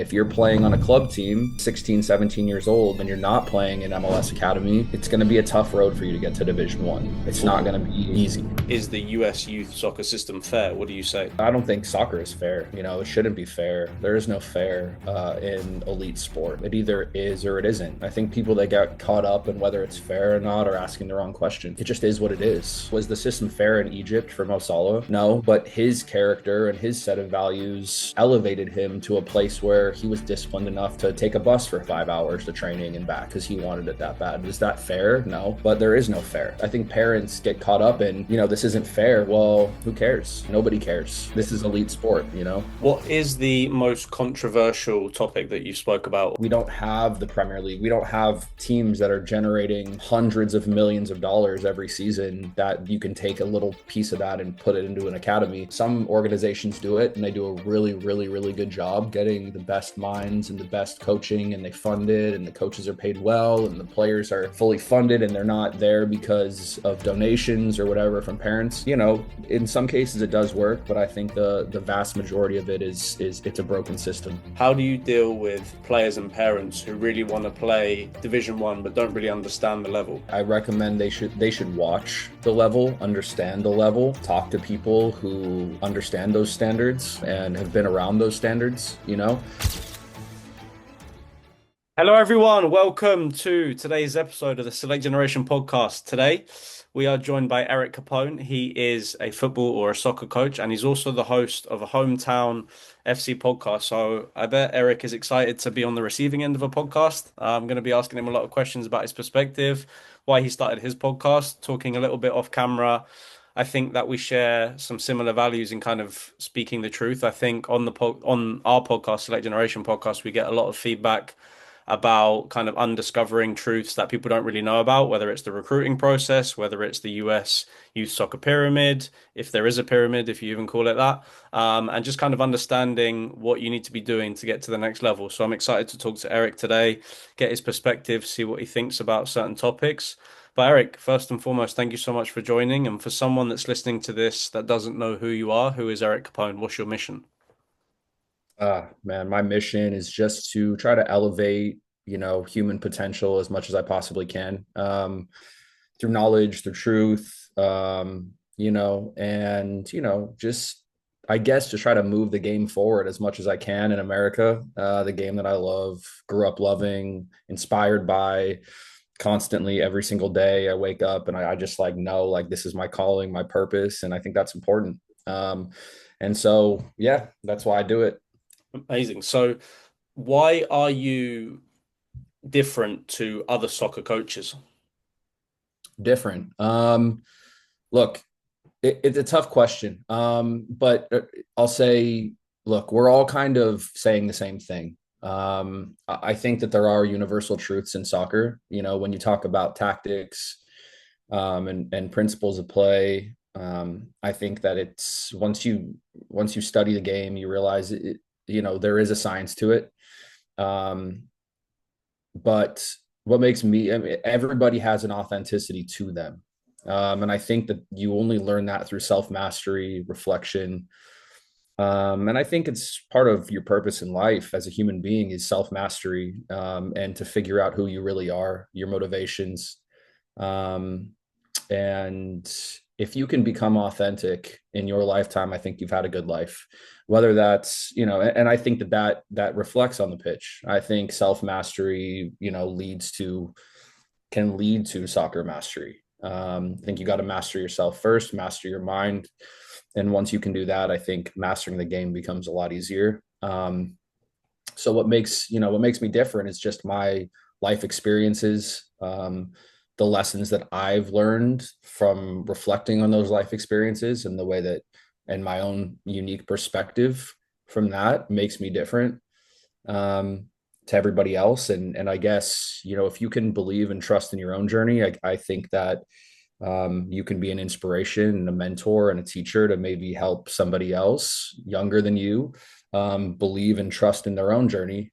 If you're playing on a club team, 16, 17 years old, and you're not playing in MLS Academy, it's going to be a tough road for you to get to Division One. It's not going to be easy. Is the US youth soccer system fair? What do you say? I don't think soccer is fair. It shouldn't be fair. There is no fair in elite sport. It either is or it isn't. I think people that get caught up in whether it's fair or not are asking the wrong question. It just is what it is. Was the system fair in Egypt for Mo Salah? No, but his character and his set of values elevated him to a place where he was disciplined enough to take a bus for 5 hours to training and back because he wanted it that bad. Is that fair? No, but there is no fair. I think parents get caught up in, this isn't fair. Well, who cares? Nobody cares. This is elite sport. What is the most controversial topic that you spoke about? We don't have the Premier League. We don't have teams that are generating hundreds of millions of dollars every season that you can take a little piece of that and put it into an academy. Some organizations do it and they do a really, really, really good job getting the best minds and the best coaching, and they fund it, and the coaches are paid well, and the players are fully funded, and they're not there because of donations or whatever from parents. In some cases it does work, but I think the vast majority of it is it's a broken system. How do you deal with players and parents who really want to play Division One but don't really understand the level? I recommend they should watch the level, understand the level, talk to people who understand those standards and have been around those standards. Hello, everyone. Welcome to today's episode of the Select Generation podcast. Today, we are joined by Eric Capone. He is a football or a soccer coach, and he's also the host of a Hometown FC podcast. So I bet Eric is excited to be on the receiving end of a podcast. I'm going to be asking him a lot of questions about his perspective, why he started his podcast, talking a little bit off camera. I think that we share some similar values in kind of speaking the truth. I think on our podcast, Select Generation podcast, we get a lot of feedback about kind of undiscovering truths that people don't really know about, whether it's the recruiting process, whether it's the US youth soccer pyramid, if there is a pyramid, if you even call it that, and just kind of understanding what you need to be doing to get to the next level. So I'm excited to talk to Eric today, get his perspective, see what he thinks about certain topics. But Eric, first and foremost, thank you so much for joining. And for someone that's listening to this that doesn't know who you are, who is Eric Capone? What's your mission? Man, my mission is just to try to elevate, human potential as much as I possibly can, through knowledge, through truth, just, I guess, just try to move the game forward as much as I can in America, the game that I love, grew up loving, inspired by constantly every single day. I wake up and I just know this is my calling, my purpose. And I think that's important. And so, yeah, that's why I do it. Amazing. So, why are you different to other soccer coaches? Different. Look, it's a tough question. But I'll say, look, we're all kind of saying the same thing. I think that there are universal truths in soccer. When you talk about tactics, and principles of play, I think that it's once you study the game, you realize there is a science to it. But what makes everybody has an authenticity to them. And I think that you only learn that through self-mastery, reflection. And I think it's part of your purpose in life as a human being is self-mastery, and to figure out who you really are, your motivations. And if you can become authentic in your lifetime, I think you've had a good life. Whether that's, and I think that reflects on the pitch. I think self-mastery, can lead to soccer mastery. I think you got to master yourself first, master your mind. And once you can do that, I think mastering the game becomes a lot easier. So what makes me different is just my life experiences, the lessons that I've learned from reflecting on those life experiences, and the way that, and my own unique perspective from that makes me different, to everybody else. And I guess, if you can believe and trust in your own journey, I think that, you can be an inspiration and a mentor and a teacher to maybe help somebody else younger than you, believe and trust in their own journey,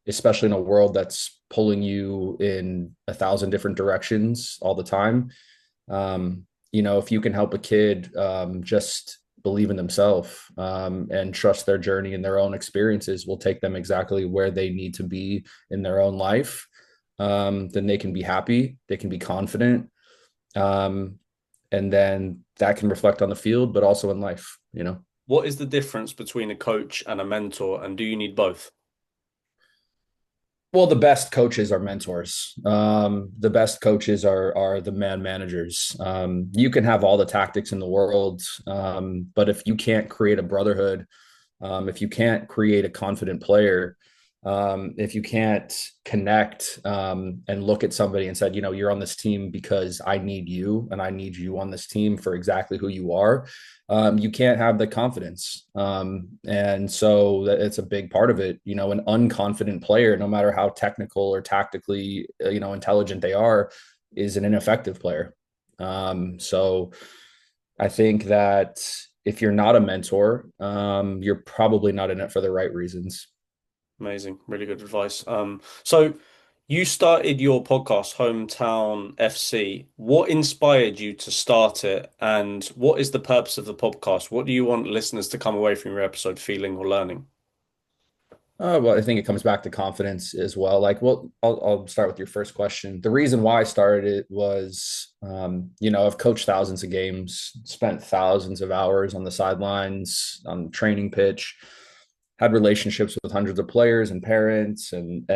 especially in a world that's pulling you in 1,000 different directions all the time. If you can help a kid, just believe in themselves, and trust their journey and their own experiences will take them exactly where they need to be in their own life, then they can be happy, they can be confident, um, and then that can reflect on the field, but also in life, you know. What is the difference between a coach and a mentor, and do you need both? Well, the best coaches are mentors. The best coaches are the man managers. You can have all the tactics in the world, but if you can't create a brotherhood, if you can't create a confident player, if you can't connect, and look at somebody and said, you know, you're on this team because I need you and I need you on this team for exactly who you are, you can't have the confidence. And so it's a big part of it. You know, an unconfident player, no matter how technical or tactically, intelligent they are, is an ineffective player. So I think that if you're not a mentor, you're probably not in it for the right reasons. Amazing, really good advice. So you started your podcast, Hometown FC. What inspired you to start it, and what is the purpose of the podcast? What do you want listeners to come away from your episode feeling or learning? Well, I think it comes back to confidence as well. Like, well, I'll start with your first question. The reason why I started it was, I've coached thousands of games, spent thousands of hours on the sidelines, on the training pitch, had relationships with hundreds of players and parents, and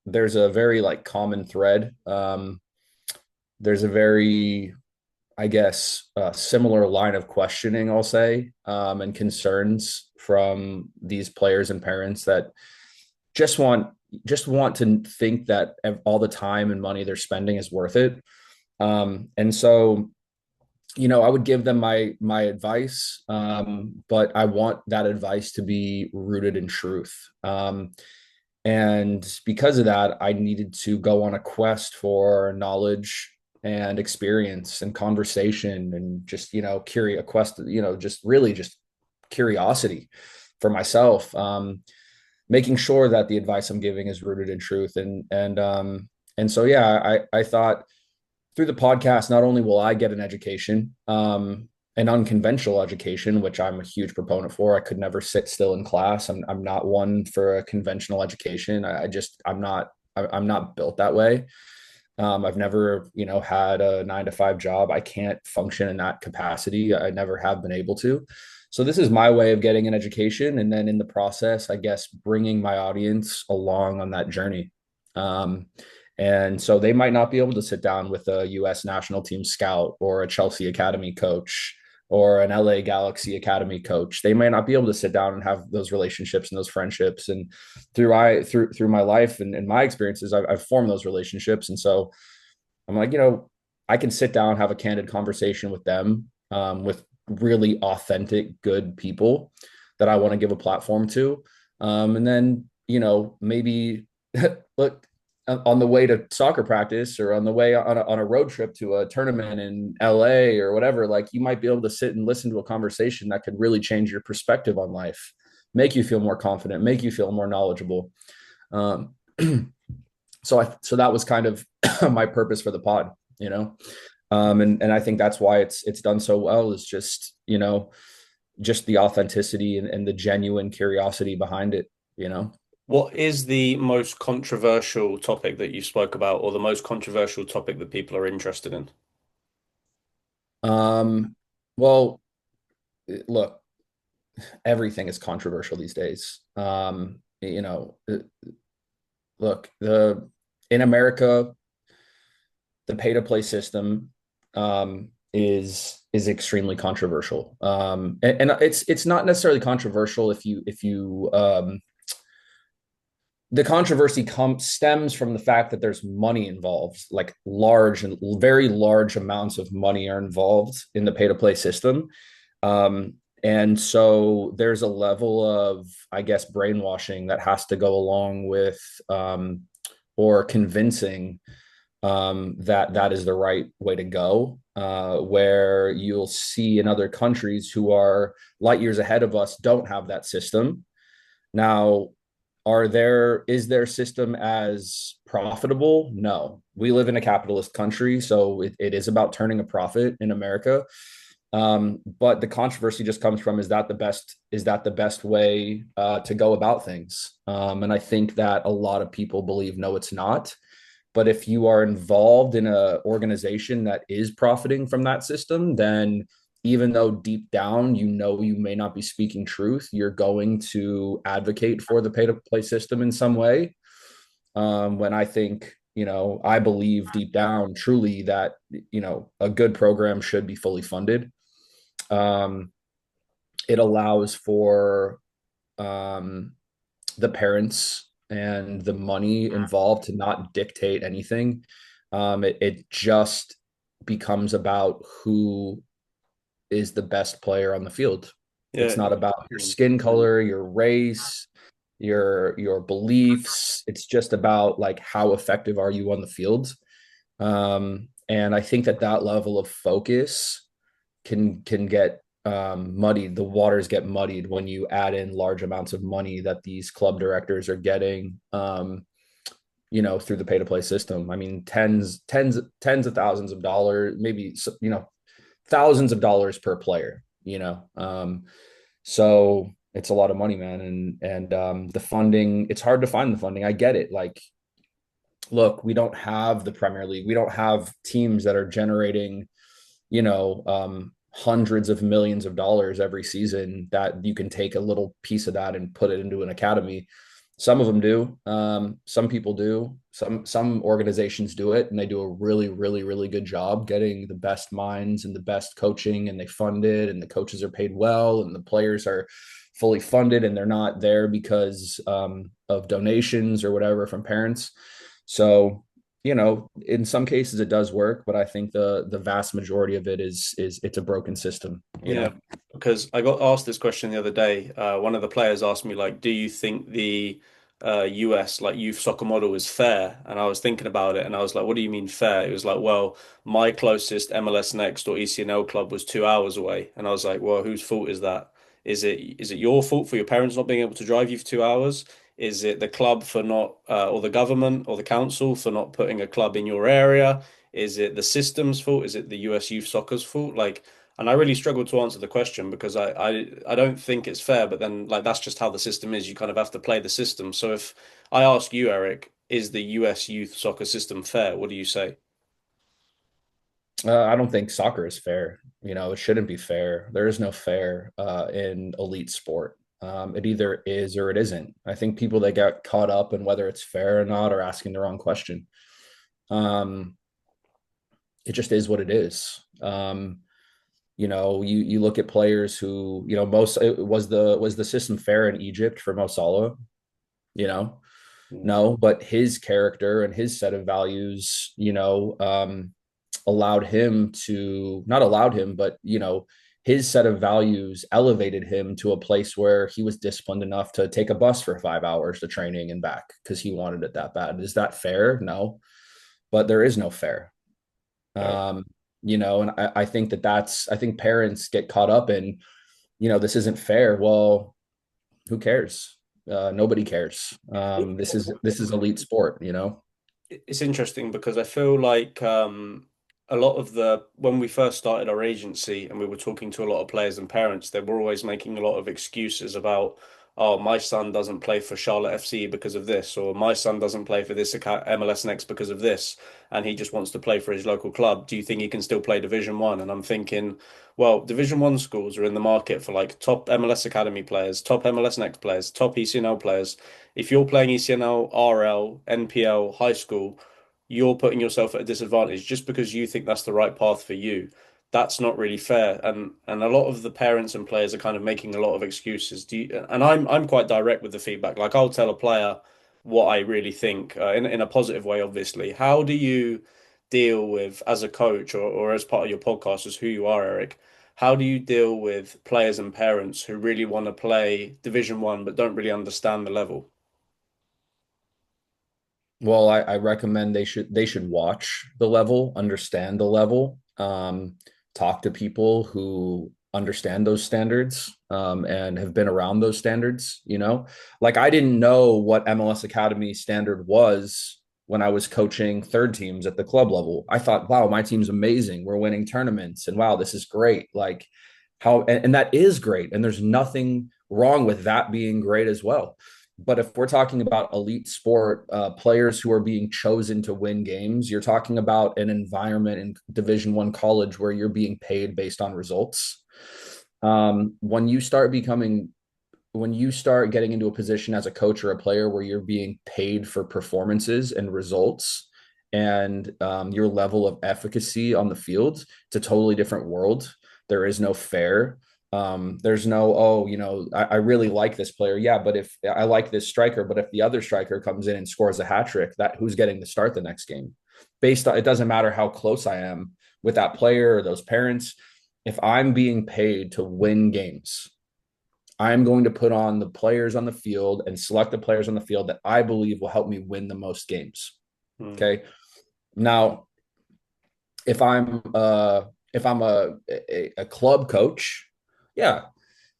there's a very like common thread. There's a very, I guess, similar line of questioning, I'll say, and concerns from these players and parents that just want just want to think that all the time and money they're spending is worth it. And so, I would give them my advice, but I want that advice to be rooted in truth. And because of that, I needed to go on a quest for knowledge and experience and conversation and just, curious, a quest, just really just curiosity for myself, making sure that the advice I'm giving is rooted in truth. And so, yeah, I thought through the podcast, not only will I get an education, an unconventional education, which I'm a huge proponent for. I could never sit still in class. I'm not one for a conventional education. I'm not built that way. I've never, had a 9 to 5 job. I can't function in that capacity. I never have been able to. So this is my way of getting an education, and then in the process, I guess, bringing my audience along on that journey. Um, and so they might not be able to sit down with a U.S. national team scout or a Chelsea Academy coach or an LA Galaxy Academy coach. They might not be able to sit down and have those relationships and those friendships. And through my life and my experiences, I've formed those relationships. And so I'm like, I can sit down, have a candid conversation with them, with really authentic, good people that I want to give a platform to. And then, maybe look, on the way to soccer practice or on the way on a road trip to a tournament in LA or whatever, like you might be able to sit and listen to a conversation that could really change your perspective on life, make you feel more confident, make you feel more knowledgeable. Um, so that was kind of my purpose for the pod, and I think that's why it's done so well, is just, just the authenticity and the genuine curiosity behind it. What is the most controversial topic that you spoke about, or the most controversial topic that people are interested in? Well, look, everything is controversial these days. Look, the in America, the pay to play system, is extremely controversial. And it's not necessarily controversial if you the controversy stems from the fact that there's money involved, like large and very large amounts of money are involved in the pay to play system. Um, and so there's a level of, I guess, brainwashing that has to go along with, or convincing, that is the right way to go. Where you'll see in other countries who are light years ahead of us don't have that system. Now, is their system as profitable? No. We live in a capitalist country, so it is about turning a profit in America. But the controversy just comes from, is that the best way to go about things? And I think that a lot of people believe no, it's not. But if you are involved in an organization that is profiting from that system, then even though deep down you may not be speaking truth, you're going to advocate for the pay to play system in some way. When I think, I believe deep down truly that, a good program should be fully funded. Um, it allows for um, the parents and the money involved to not dictate anything. It just becomes about who is the best player on the field. It's Yeah. not about your skin color, your race, your beliefs. It's just about like how effective are you on the field. And I think that level of focus can get muddied. The waters get muddied when you add in large amounts of money that these club directors are getting, through the pay to play system. I mean, tens of thousands of dollars, maybe, thousands of dollars per player, so it's a lot of money, man. And the funding, it's hard to find the funding. I get it. Like, look, we don't have the Premier League. We don't have teams that are generating, hundreds of millions of dollars every season that you can take a little piece of that and put it into an academy. Some of them do. Some people do. Some organizations do it, and they do a really, really, really good job getting the best minds and the best coaching, and they fund it, and the coaches are paid well, and the players are fully funded, and they're not there because of donations or whatever from parents. So, in some cases it does work, but I think the vast majority of it is it's a broken system, Yeah, because I got asked this question the other day. One of the players asked me, like, do you think the US like youth soccer model is fair? And I was thinking about it, and I was like, what do you mean fair? It was like, well, my closest MLS Next or ECNL club was 2 hours away, and I was like, well, whose fault is that? Is it your fault for your parents not being able to drive you for 2 hours? Is it the club for not, or the government or the council for not putting a club in your area? Is it the system's fault? Is it the US youth soccer's fault? Like. And I really struggled to answer the question because I don't think it's fair, but then like that's just how the system is. You kind of have to play the system. So if I ask you, Eric, is the US youth soccer system fair? What do you say? I don't think soccer is fair. It shouldn't be fair. There is no fair in elite sport. It either is or it isn't. I think people that get caught up in whether it's fair or not are asking the wrong question. Um, it just is what it is. You look at players who, most it was the system fair in Egypt for Mo Salah, you know, Mm. no, but his character and his set of values, allowed him to not allowed him, but his set of values elevated him to a place where he was disciplined enough to take a bus for 5 hours to training and back because he wanted it that bad. Is that fair? No, but there is no fair. Fair. Um, and I think I think parents get caught up in, this isn't fair. Well, who cares? Nobody cares. This is elite sport. It's interesting because I feel like a lot of the when we first started our agency and we were talking to a lot of players and parents, they were always making a lot of excuses about, oh, my son doesn't play for Charlotte FC because of this, or my son doesn't play for this MLS Next because of this, and he just wants to play for his local club. Do you think he can still play Division One? And I'm thinking, well, Division One schools are in the market for like top MLS Academy players, top MLS Next players, top ECNL players. If you're playing ECNL, RL, NPL, high school, you're putting yourself at a disadvantage just because you think that's the right path for you. That's not really fair. And a lot of the parents and players are kind of making a lot of excuses. And I'm quite direct with the feedback. Like I'll tell a player what I really think in a positive way, obviously. How do you deal with as a coach or as part of your podcast as who you are, Eric? How do you deal with players and parents who really want to play Division One but don't really understand the level? Well, I recommend they should watch the level, understand the level, talk to people who understand those standards, and have been around those standards. Like I didn't know what MLS Academy standard was when I was coaching third teams at the club level. I thought, wow, my team's amazing. We're winning tournaments, and wow, this is great. Like how, and that is great. And there's nothing wrong with that being great as well. But if we're talking about elite sport, players who are being chosen to win games, you're talking about an environment in Division I college where you're being paid based on results. When you start becoming when you start getting into a position as a coach or a player where you're being paid for performances and results and your level of efficacy on the field, it's a totally different world. There is no fair. There's no, oh, I really like this player. Yeah, but if I like this striker, but if the other striker comes in and scores a hat trick, that who's getting to start the next game? Based on, it doesn't matter how close I am with that player or those parents. If I'm being paid to win games, I'm going to put on the players on the field and select the players on the field that I believe will help me win the most games. Okay. Now, if I'm a club coach, yeah,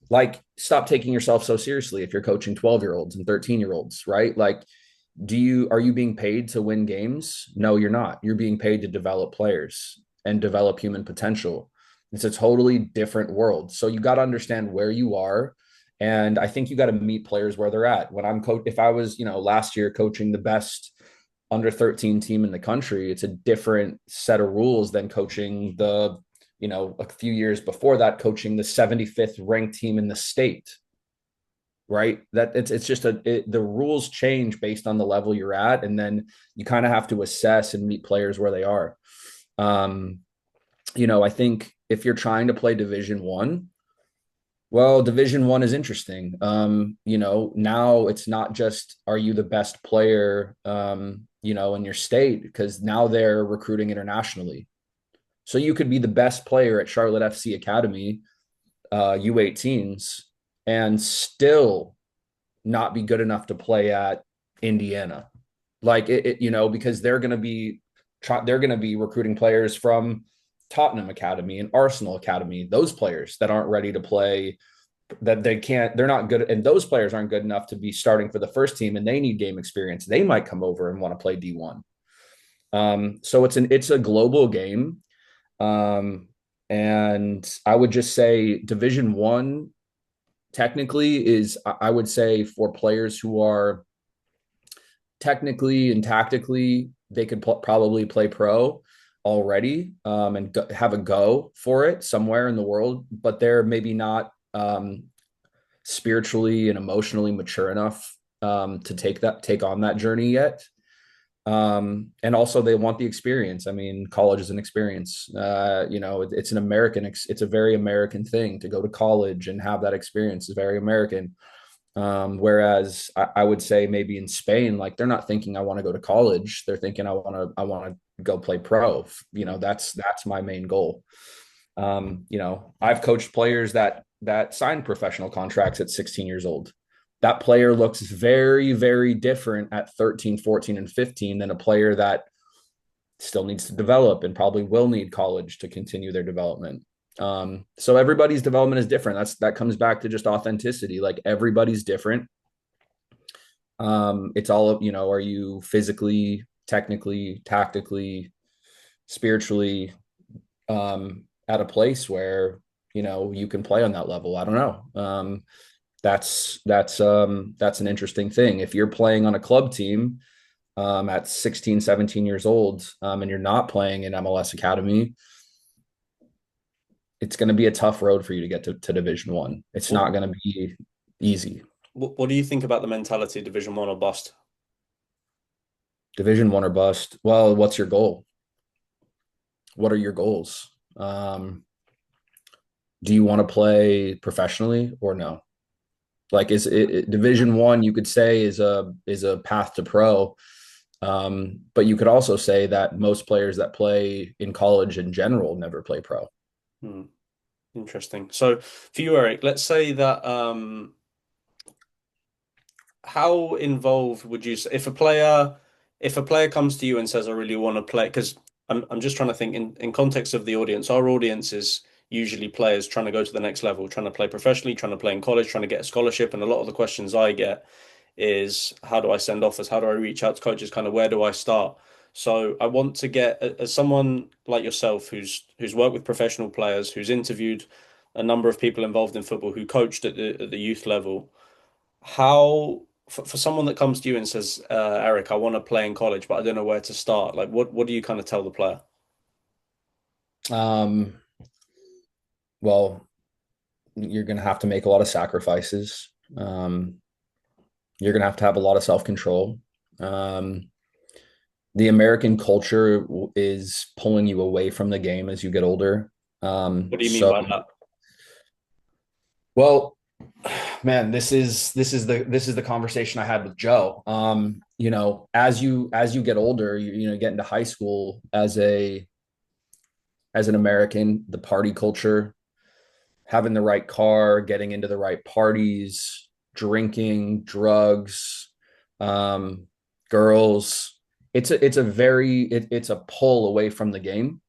like stop taking yourself so seriously if you're coaching 12-year-olds and 13-year-olds, right? Like, are you being paid to win games? No, you're not. You're being paid to develop players and develop human potential. It's a totally different world. So you got to understand where you are. And I think you got to meet players where they're at. When if I was, last year coaching the best under 13 team in the country, it's a different set of rules than coaching a few years before that, coaching the 75th ranked team in the state. Right. That it's just the rules change based on the level you're at. And then you kind of have to assess and meet players where they are. I think if you're trying to play Division I, well, Division I is interesting. Now it's not just, are you the best player, in your state, because now they're recruiting internationally. So you could be the best player at Charlotte FC Academy, U18s, and still not be good enough to play at Indiana. Like because they're going to be recruiting players from Tottenham Academy and Arsenal Academy, those players that aren't ready to play, that they're not good, and those players aren't good enough to be starting for the first team, and they need game experience. They might come over and want to play D1. So it's a global game. And I would just say Division I technically is, I would say, for players who are technically and tactically, they could probably play pro already, and have a go for it somewhere in the world, but they're maybe not spiritually and emotionally mature enough to take on that journey yet. And also they want the experience. I mean, college is an experience. It's a very American thing to go to college and have that experience. Is very American. Whereas I would say maybe in Spain, like they're not thinking I want to go to college. They're thinking I want to go play pro. That's my main goal. I've coached players that signed professional contracts at 16 years old. That player looks very, very different at 13, 14, and 15 than a player that still needs to develop and probably will need college to continue their development. So everybody's development is different. That comes back to just authenticity. Like everybody's different. It's all, are you physically, technically, tactically, spiritually, at a place where, you can play on that level. I don't know. That's an interesting thing. If you're playing on a club team, at 16, 17 years old, and you're not playing in MLS Academy, it's going to be a tough road for you to get to Division I. It's not going to be easy. What do you think about the mentality Division I or bust? Division I or bust. Well, what's your goal? What are your goals? Do you want to play professionally or no? Like, is it Division I, you could say, is a path to pro. But you could also say that most players that play in college in general never play pro. Interesting. So for you, Eric, let's say that how involved would you say if a player comes to you and says, I really want to play, because I'm just trying to think in context of the audience. Our audience is usually players trying to go to the next level, trying to play professionally, trying to play in college, trying to get a scholarship. And a lot of the questions I get is how do I send offers? How do I reach out to coaches? Kind of where do I start? So I want to get as someone like yourself who's worked with professional players, who's interviewed a number of people involved in football, who coached at the youth level. How for someone that comes to you and says, Eric, I want to play in college, but I don't know where to start. Like, what do you kind of tell the player? Um, well, you're going to have to make a lot of sacrifices. You're going to have a lot of self-control. Um, the American culture is pulling you away from the game as you get older. What do you mean So, by that? well, man, this is the conversation I had with Joe. As you get older, you get into high school as an American, the party culture, having the right car, getting into the right parties, drinking, drugs, um, girls. It's a pull away from the game.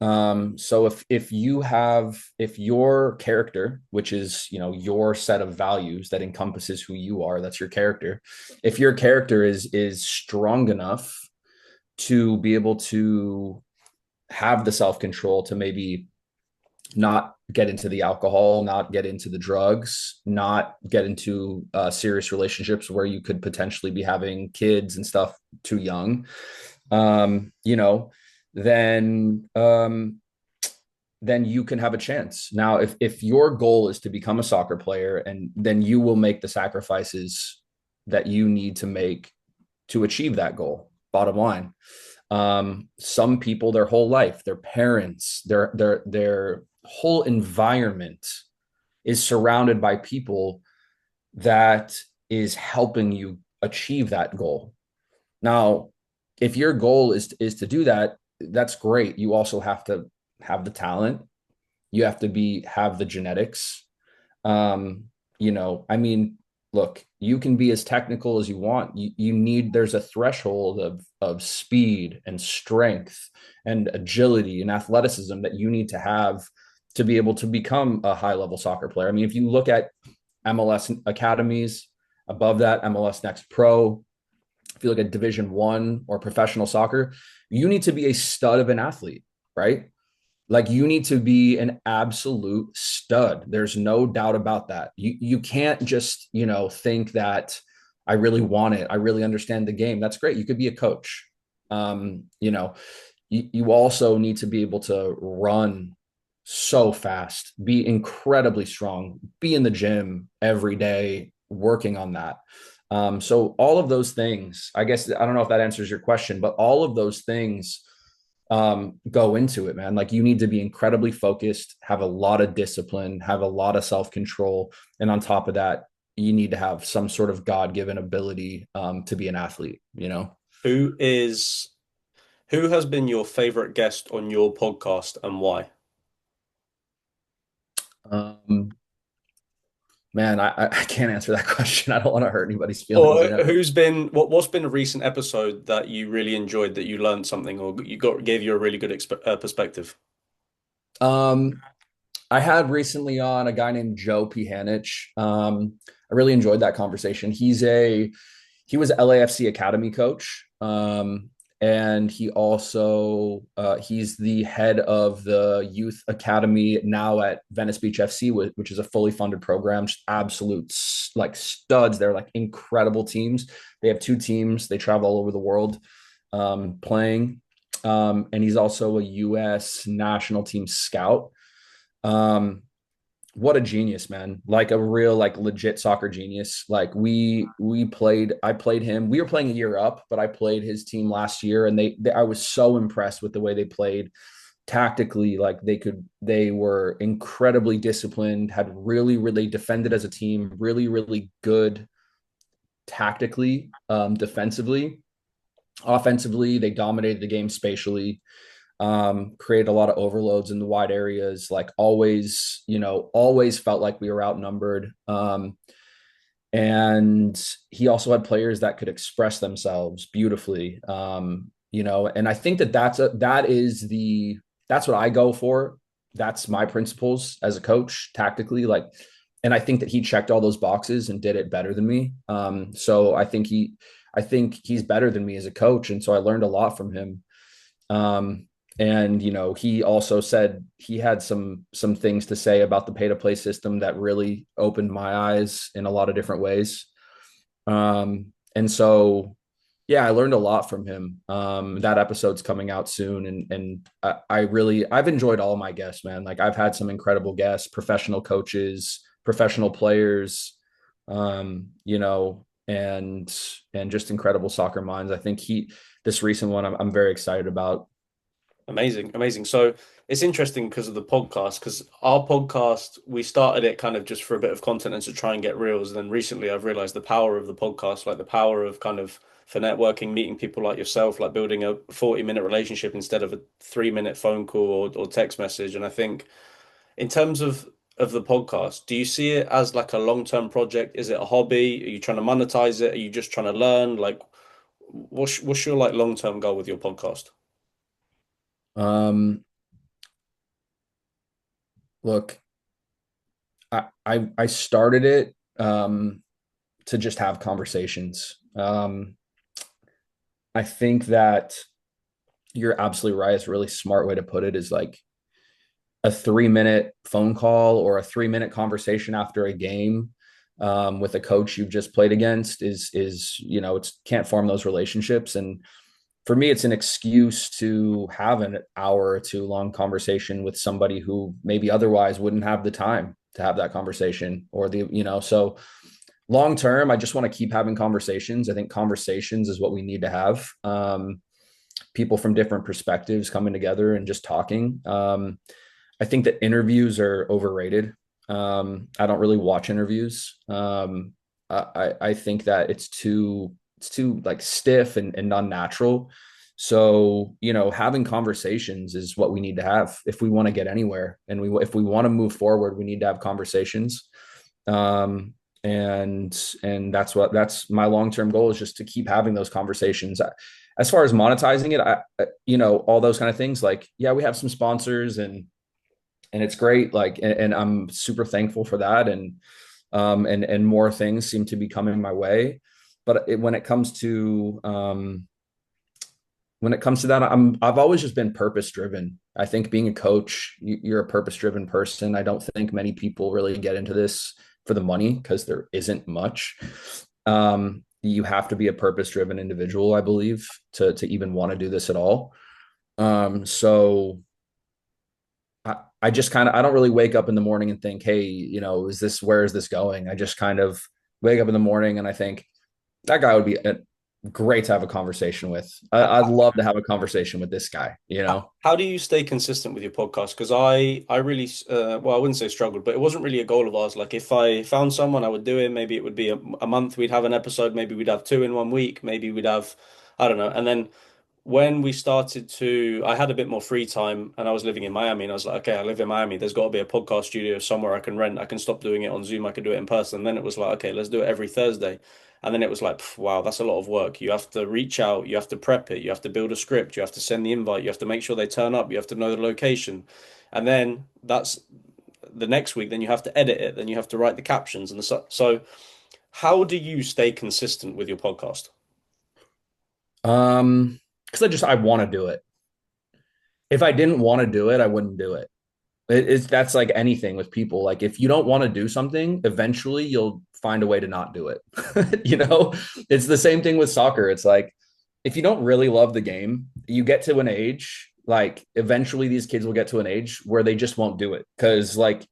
So if your character, which is your set of values that encompasses who you are, that's your character. If your character is strong enough to be able to have the self control to maybe not get into the alcohol, not get into the drugs, not get into serious relationships where you could potentially be having kids and stuff too young, um, you know, then then you can have a chance. Now, if your goal is to become a soccer player, and then you will make the sacrifices that you need to make to achieve that goal. Bottom line. Some people, their whole life, their parents, their whole environment is surrounded by people that is helping you achieve that goal. Now, if your goal is to do that, that's great. You also have to have the talent. You have to have the genetics. I mean, look, you can be as technical as you want. There's a threshold of speed and strength and agility and athleticism that you need to have to be able to become a high level soccer player. I mean, if you look at MLS academies, above that, MLS Next Pro, if you look at Division 1 or professional soccer, you need to be a stud of an athlete, right? Like you need to be an absolute stud. There's no doubt about that. You can't just, think that I really want it. I really understand the game. That's great. You could be a coach. You also need to be able to run so fast, be incredibly strong, be in the gym every day, working on that. So all of those things, I guess, I don't know if that answers your question, but all of those things go into it, man. Like you need to be incredibly focused, have a lot of discipline, have a lot of self-control. And on top of that, you need to have some sort of God-given ability to be an athlete. Who is who has been your favorite guest on your podcast and why? Um, man, I can't answer that question. I don't want to hurt anybody's feelings. Or who's been what's been a recent episode that you really enjoyed that you learned something or you got gave you a really good perspective? Um, I had recently on a guy named Joe Pihanich. I really enjoyed that conversation. He was LAFC Academy coach. And he's the head of the youth academy now at Venice Beach FC, which is a fully funded program, just absolute like studs. They're like incredible teams. They have two teams. They travel all over the world playing. And he's also a U.S. national team scout. Um, what a genius, man. Like a real, like legit soccer genius. Like I played him. We were playing a year up, but I played his team last year, and I was so impressed with the way they played tactically. Like they were incredibly disciplined, had really defended as a team, really good tactically, defensively. Offensively, they dominated the game spatially, created a lot of overloads in the wide areas, like always felt like we were outnumbered. And he also had players that could express themselves beautifully. And I think that's what I go for. That's my principles as a coach tactically. Like and I think that he checked all those boxes and did it better than me. So I think he's better than me as a coach, and so I learned a lot from him. Um, and he also said he had some things to say about the pay to play system that really opened my eyes in a lot of different ways. And so yeah, I learned a lot from him. That episode's coming out soon, and I've enjoyed all my guests, man. Like I've had some incredible guests, professional coaches, professional players, and just incredible soccer minds. I think this recent one, I'm very excited about. Amazing, amazing. So it's interesting because of the podcast, because our podcast, we started it kind of just for a bit of content and to try and get reels. And then recently I've realized the power of the podcast, like the power of kind of for networking, meeting people like yourself, like building a 40-minute relationship instead of a 3-minute phone call or text message. And I think in terms of the podcast, do you see it as like a long-term project? Is it a hobby? Are you trying to monetize it? Are you just trying to learn? Like what's your like long-term goal with your podcast? Um, Look, I started it to just have conversations. I think that you're absolutely right. It's a really smart way to put it, is like a 3-minute phone call or a 3-minute conversation after a game with a coach you've just played against is it's can't form those relationships. And for me, it's an excuse to have an hour or two long conversation with somebody who maybe otherwise wouldn't have the time to have that conversation, or so long term, I just want to keep having conversations. I think conversations is what we need to have. People from different perspectives coming together and just talking. I think that interviews are overrated. I don't really watch interviews. I think that it's too like stiff and unnatural. So having conversations is what we need to have if we want to get anywhere, and if we want to move forward, we need to have conversations. Um, and that's my long-term goal, is just to keep having those conversations. As far as monetizing it, all those kind of things, like, yeah, we have some sponsors, and it's great. Like, and I'm super thankful for that. And more things seem to be coming my way. But when it comes to that, I've always just been purpose driven. I think being a coach, you're a purpose driven person. I don't think many people really get into this for the money, because there isn't much. You have to be a purpose driven individual, I believe, to even want to do this at all. So I just kind of, I don't really wake up in the morning and think, hey, where is this going? I just kind of wake up in the morning and I think that guy would be great to have a conversation with. I'd love to have a conversation with this guy, How do you stay consistent with your podcast? Because I really, well, I wouldn't say struggled, but it wasn't really a goal of ours. Like if I found someone, I would do it. Maybe it would be a month, we'd have an episode. Maybe we'd have two in 1 week. Maybe we'd have, I don't know. And then when we started to, I had a bit more free time and I was living in Miami and I was like, okay, I live in Miami. There's got to be a podcast studio somewhere I can rent. I can stop doing it on Zoom. I can do it in person. And then it was like, okay, let's do it every Thursday. And then it was like, wow, that's a lot of work. You have to reach out, you have to prep it, you have to build a script, you have to send the invite, you have to make sure they turn up, you have to know the location. And then that's the next week, then you have to edit it, then you have to write the captions and the stuff. So how do you stay consistent with your podcast? Because I want to do it. If I didn't want to do it, I wouldn't do it. That's like anything with people. Like if you don't want to do something, eventually you'll find a way to not do it. It's the same thing with soccer. It's like if you don't really love the game, you get to an age, like eventually these kids will get to an age where they just won't do it, because like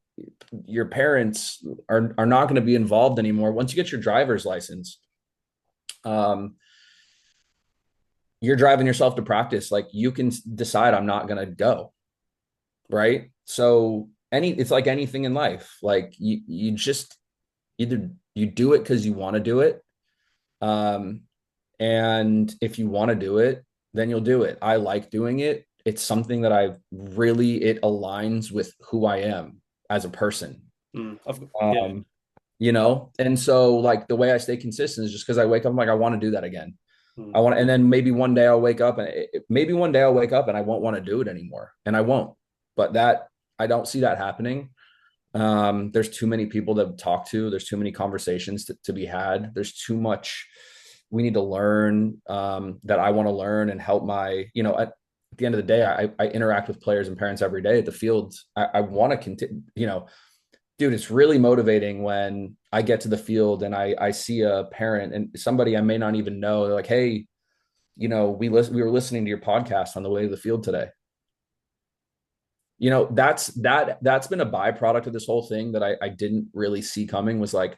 your parents are not going to be involved anymore. Once you get your driver's license, um, you're driving yourself to practice. Like you can decide, I'm not going to go, right? So it's like anything in life. Like you just either you do it because you want to do it. Um, and if you want to do it, then you'll do it. I like doing it. It's something that it aligns with who I am as a person. Yeah. And so like the way I stay consistent is just because I wake up, I'm like, I want to do that again. Mm. And then maybe one day I'll wake up and I won't want to do it anymore, and I won't. But I don't see that happening. There's too many people to talk to. There's too many conversations to be had. There's too much we need to learn, that I want to learn and help at the end of the day, I interact with players and parents every day at the field. I want to continue, dude, it's really motivating when I get to the field and I see a parent and somebody I may not even know. They're like, hey, we were listening to your podcast on the way to the field today. That's been a byproduct of this whole thing that I didn't really see coming, was like,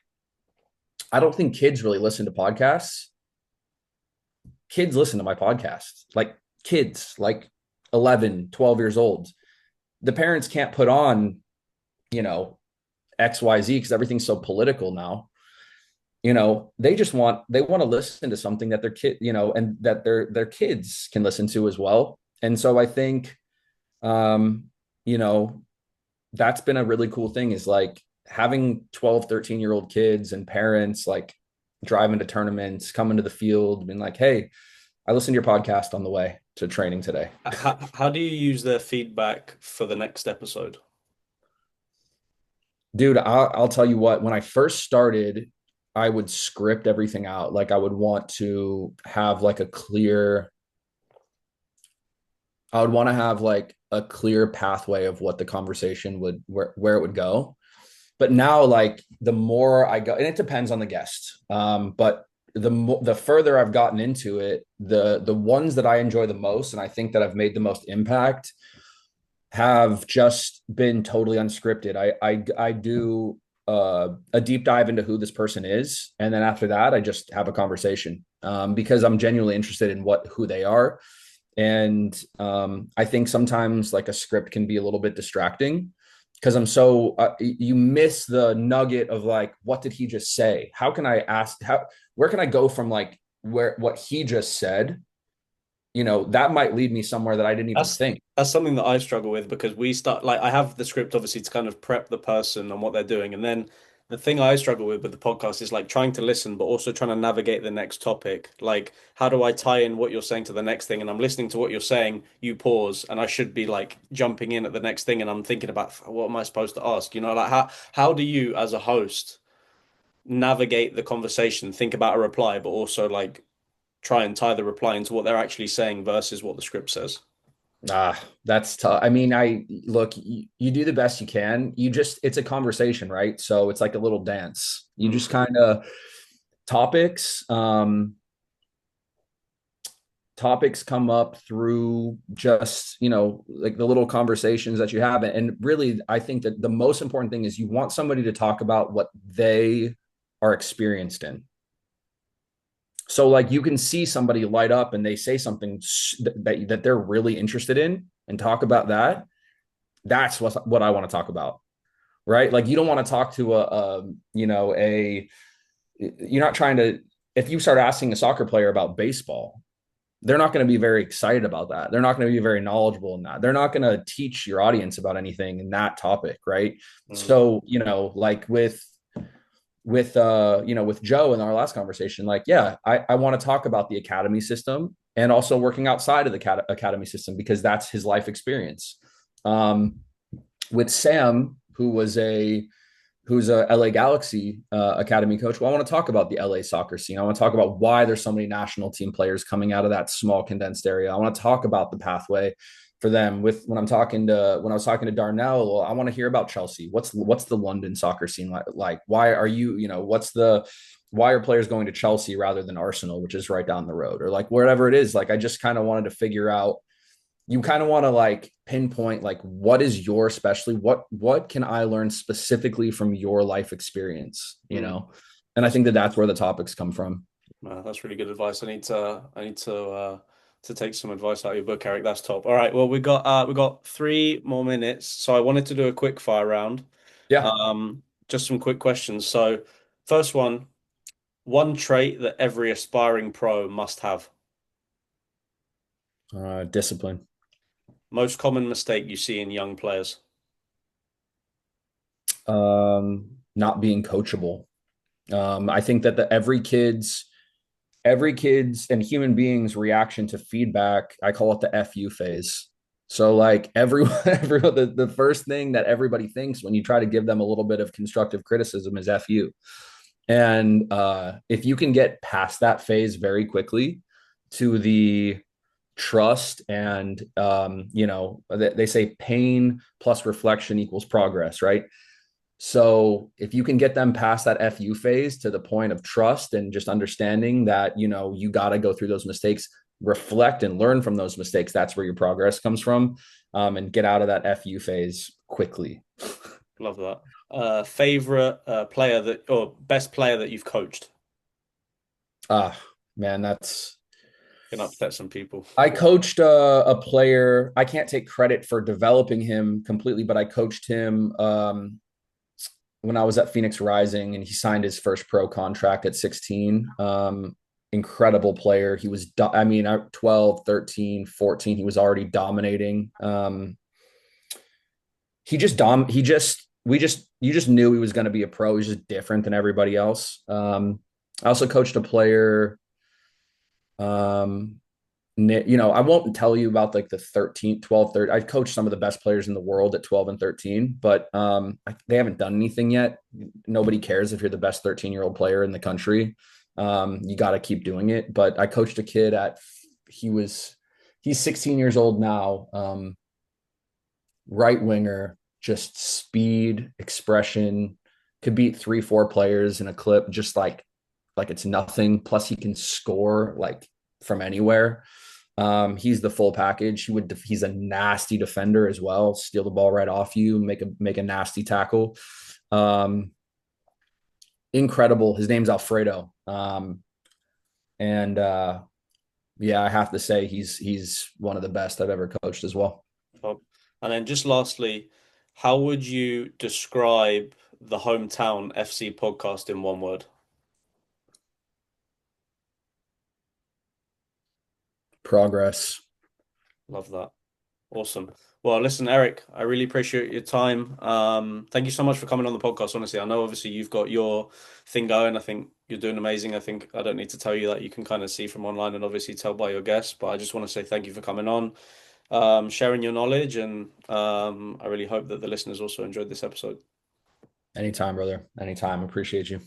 I don't think kids really listen to podcasts. Kids listen to my podcast, like kids, like 11, 12 years old. The parents can't put on, XYZ because everything's so political now. They want to listen to something that their kid, and that their kids can listen to as well. And so I think, um, you know, that's been a really cool thing, is like having 12, 13-year-old kids and parents like driving to tournaments, coming to the field, being like, hey, I listened to your podcast on the way to training today. How do you use their feedback for the next episode? Dude, I'll tell you what, when I first started, I would script everything out. Like I would want to have like I would want to have like a clear pathway of what the conversation would, where it would go. But now, like the more I go, and it depends on the guest. But the further I've gotten into it, the ones that I enjoy the most, and I think that I've made the most impact, have just been totally unscripted. I do a deep dive into who this person is, and then after that, I just have a conversation, because I'm genuinely interested in who they are. And I think sometimes like a script can be a little bit distracting, because you miss the nugget of like, what did he just say? How can I ask, where can I go from like what he just said? That might lead me somewhere that I didn't even That's think. that's something that I struggle with because we start like I have the script obviously to kind of prep the person on what they're doing, and then the thing I struggle with the podcast is like trying to listen but also trying to navigate the next topic. Like, how do I tie in what you're saying to the next thing? And I'm listening to what you're saying, you pause, and I should be like jumping in at the next thing, and I'm thinking about what am I supposed to ask? Like how do you as a host navigate the conversation, think about a reply, but also like try and tie the reply into what they're actually saying versus what the script says? That's tough. I mean, you do the best you can. It's a conversation, right? So it's like a little dance. You Mm. just kind of topics, topics come up through just, like the little conversations that you have. And really, I think that the most important thing is you want somebody to talk about what they are experienced in. So like you can see somebody light up and they say something that they're really interested in and talk about that. That's what I want to talk about, right? Like you don't want to talk to you're not trying to, if you start asking a soccer player about baseball, they're not going to be very excited about that. They're not going to be very knowledgeable in that. They're not going to teach your audience about anything in that topic, right? Mm. So, like with Joe in our last conversation, like, yeah, I want to talk about the academy system and also working outside of the academy system, because that's his life experience. With Sam, who's a LA Galaxy academy coach. Well, I want to talk about the LA soccer scene. I want to talk about why there's so many national team players coming out of that small condensed area. I want to talk about the pathway for them. When I was talking to Darnell, well, I want to hear about Chelsea. What's the London soccer scene like? Why are why are players going to Chelsea rather than Arsenal, which is right down the road, or like wherever it is? Like I just kind of wanted to figure out, you kind of want to like pinpoint like what is your specialty, what can I learn specifically from your life experience, Mm. and I think that that's where the topics come from. That's really good advice. I need to take some advice out of your book, Eric. That's top. All right. Well, we got 3 more minutes, so I wanted to do a quick fire round. Yeah. Just some quick questions. So, first one trait that every aspiring pro must have. Discipline. Most common mistake you see in young players. Not being coachable. I think that every kid's and human beings reaction to feedback, I call it the FU phase. So like everyone the first thing that everybody thinks when you try to give them a little bit of constructive criticism is F you. And if you can get past that phase very quickly to the trust and they say pain plus reflection equals progress, right? So if you can get them past that FU phase to the point of trust and just understanding that, you got to go through those mistakes, reflect and learn from those mistakes, that's where your progress comes from, and get out of that FU phase quickly. Love that. Favorite player that or best player that you've coached? Ah, man, that's Gonna upset some people. I coached a player. I can't take credit for developing him completely, but I coached him when I was at Phoenix Rising, and he signed his first pro contract at 16. Incredible player. He was, 12, 13, 14, he was already dominating. You just knew he was going to be a pro. He was just different than everybody else. I also coached a player. Um, I won't tell you about like the 13, 12, 13. I've coached some of the best players in the world at 12 and 13, but they haven't done anything yet. Nobody cares if you're the best 13-year-old player in the country. You got to keep doing it. But I coached a kid he's 16 years old now. Right winger, just speed, expression, could beat 3, 4 players in a clip, just like it's nothing. Plus he can score like from anywhere. He's the full package. He's a nasty defender as well. Steal the ball right off you, make a nasty tackle. Um, Incredible. His name's Alfredo. And yeah, I have to say he's one of the best I've ever coached as well. Top. And then just lastly, how would you describe the Hometown FC podcast in one word? Progress. Love that. Awesome. Well, listen, Eric, I really appreciate your time. Thank you so much for coming on the podcast. Honestly, I know obviously you've got your thing going. I think you're doing amazing. I think I don't need to tell you that you can kind of see from online and obviously tell by your guests, but I just want to say thank you for coming on, sharing your knowledge, and I really hope that the listeners also enjoyed this episode. Anytime, brother. Anytime. Appreciate you.